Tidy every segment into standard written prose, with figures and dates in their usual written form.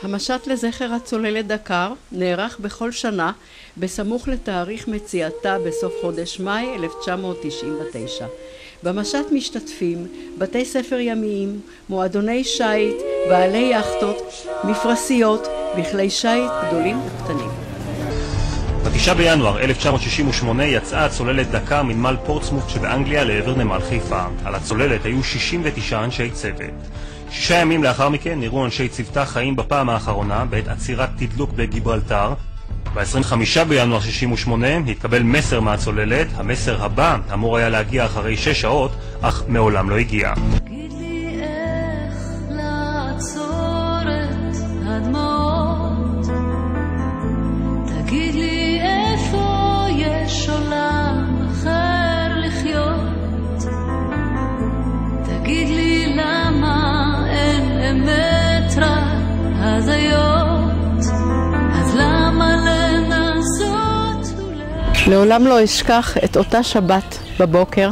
המשט לזכר הצוללת דקר נערך בכל שנה בסמוך לתאריך מציאתה בסוף חודש מאי 1999. במשט משתתפים בתי ספר ימיים, מועדוני שייט, בעלי יאכטות, מפרסיות וכלי שייט גדולים וקטנים. ב-9 בינואר 1968 יצאה הצוללת דקר מנמל פורטסמות שבאנגליה לעבר נמל חיפה. על הצוללת היו 69 אנשי צוות. 6 ימים לאחר מכן נראו אנשי צוותה חיים בפעם האחרונה בעת עצירת תדלוק בגיברלטר. ב-25 בינואר 68 התקבל מסר מהצוללת. המסר הבא אמור היה להגיע אחרי 6 שעות, אך מעולם לא הגיע. תגיד לי איך לעצור את הדמעות, תגיד לי איפה יש עולם אחר לחיות, תגיד לי למה אין אמת רק הזיות, אז למה לנסות לעולם לא אשכח את אותה שבת בבוקר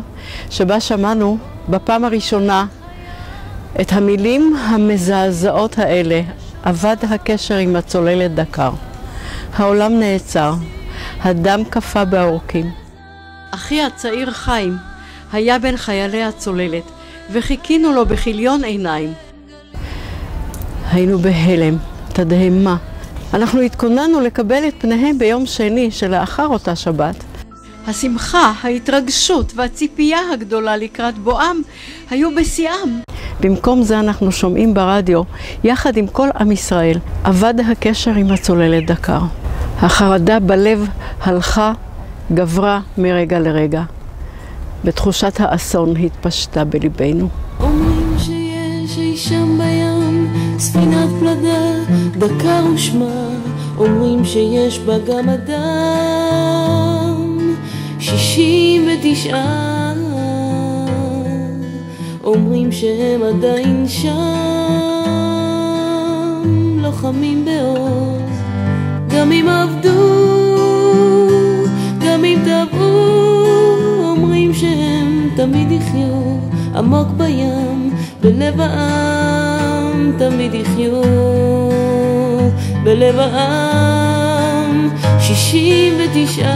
שבה שמענו בפעם הראשונה את המילים המזעזעות האלה: אבד הקשר עם הצוללת דקר. העולם נעצר, הדם קפא בעורקים. אחי הצעיר חיים היה בין חיילי הצוללת וחיכינו לו בכיליון עיניים. היינו בהלם, תדהמה. אנחנו התכוננו לקבל את פניהם ביום שני שלאחר אותה שבת. השמחה, ההתרגשות והציפייה הגדולה לקראת בואם היו בשיאם. במקום זה אנחנו שומעים ברדיו, יחד עם כל עם ישראל, אבד הקשר עם הצוללת דקר. החרדה בלב הלכה, גברה מרגע לרגע. בתחושת האסון התפשטה בליבנו. אומרים שיש אי שם בים ספינת פלדה, דקר ושמה, אומרים שיש בה גם אדם, 69 אומרים שהם עדיין שם, לוחמים בעוז, גם אם עבדו, גם אם טבעו, אומרים שהם תמיד יחיו עמוק בים, בלב העם תמיד יחיו, בלב העם 69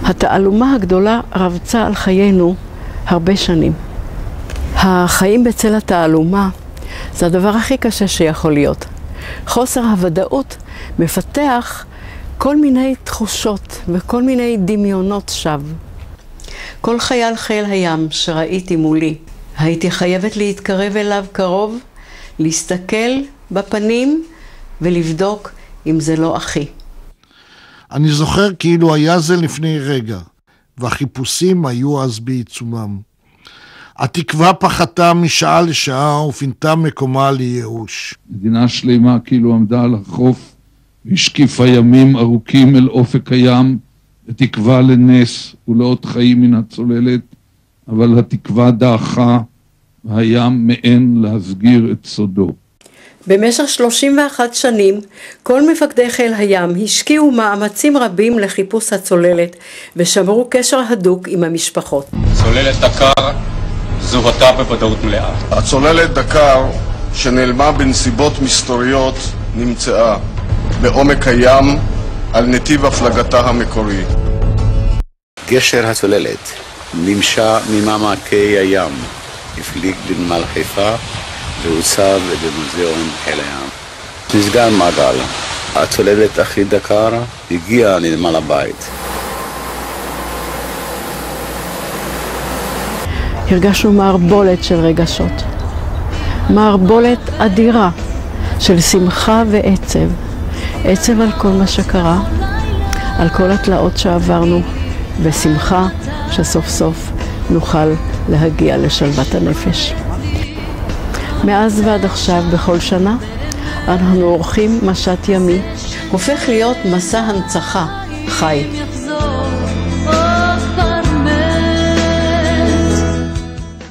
התעלומה הגדולה רבצה על חיינו הרבה שנים. החיים בצל התעלומה זה הדבר הכי קשה שיכול להיות. חוסר הוודאות מפתח כל מיני תחושות וכל מיני דמיונות שווא. כל חייל חיל הים שראיתי מולי, הייתי חייבת להתקרב אליו קרוב, להסתכל בפנים ולבדוק אם זה לא אחי. אני זוכר כאילו היה זה לפני רגע, והחיפושים היו אז בעיצומם. התקווה פחתה משעה לשעה ופינתה מקומה לייאוש. מדינה שלמה כאילו עמדה על החוף והשקיפה ימים ארוכים אל אופק הים, בתקווה לנס ולאות חיים מן הצוללת, אבל התקווה דעכה והים מעין להסגיר את סודו. במשך 31 שנים כל מפקדי חיל הים השקיעו מאמצים רבים לחיפוש הצוללת ושמרו קשר הדוק עם המשפחות. צוללת דקר זוהתה בוודאות מלאה. הצוללת דקר שנעלמה בנסיבות מסתוריות נמצאה בעומק הים על נתיב הפלגתה המקורי. גשר הצוללת נמשה ממעמקי הים, הפליג לנמל חיפה והוצב במוזיאון חיל הים. נסגר מעגל. הצוללת אחי דקר הגיעה לנמל הבית. הרגשנו מערבולת של רגשות. מערבולת אדירה של שמחה ועצב. עצב על כל מה שקרה, על כל התלאות שעברנו, ושמחה שסוף סוף נוכל להגיע לשלוות הנפש. מאז ועד עכשיו בכל שנה אנחנו עורכים משט ימי, הופך להיות מסע הנצחה חי.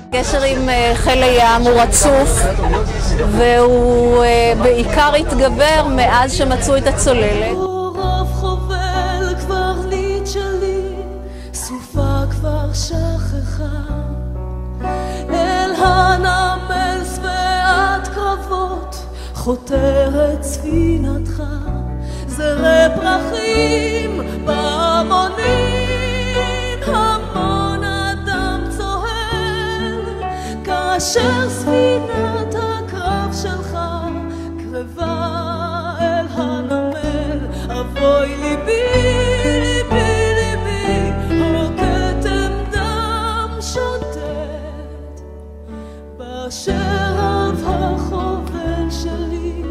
הקשר עם חיל הים הוא רצוף והוא בעיקר התגבר מאז שמצאו את הצוללת. רוב חובל כבר נתשלי, סופה שכחה אל הנמל שבעת קרבות חותרת ספינתך זרי פרחים בהמונים המון אדם צוהל כאשר ספינת הקרב שלך קרבה אל הנמל אבוי ליבי ליבי ליבי כתם דם שוטט בשרב החובל שלי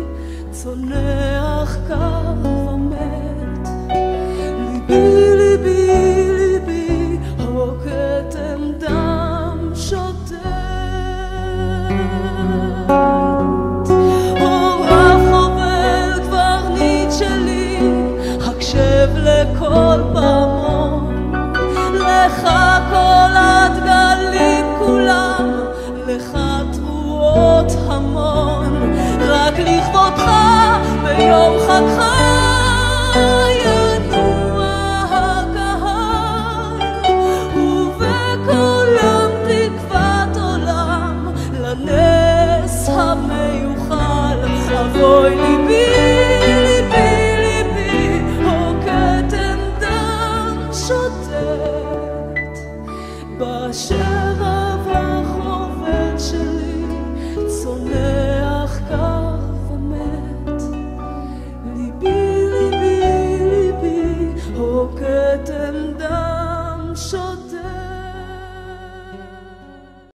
צונח קר ומת ליבי ליבי ליבי כתם דם שוטט אור החובל קברניט שלי הקשב לכל פעמון לך כל הדגלים כולם לך תרועות המון רק לכבודך ביום חגך ינוע הקהל ובקולם תקוות עולם לנס המיוחל אבוי ליבי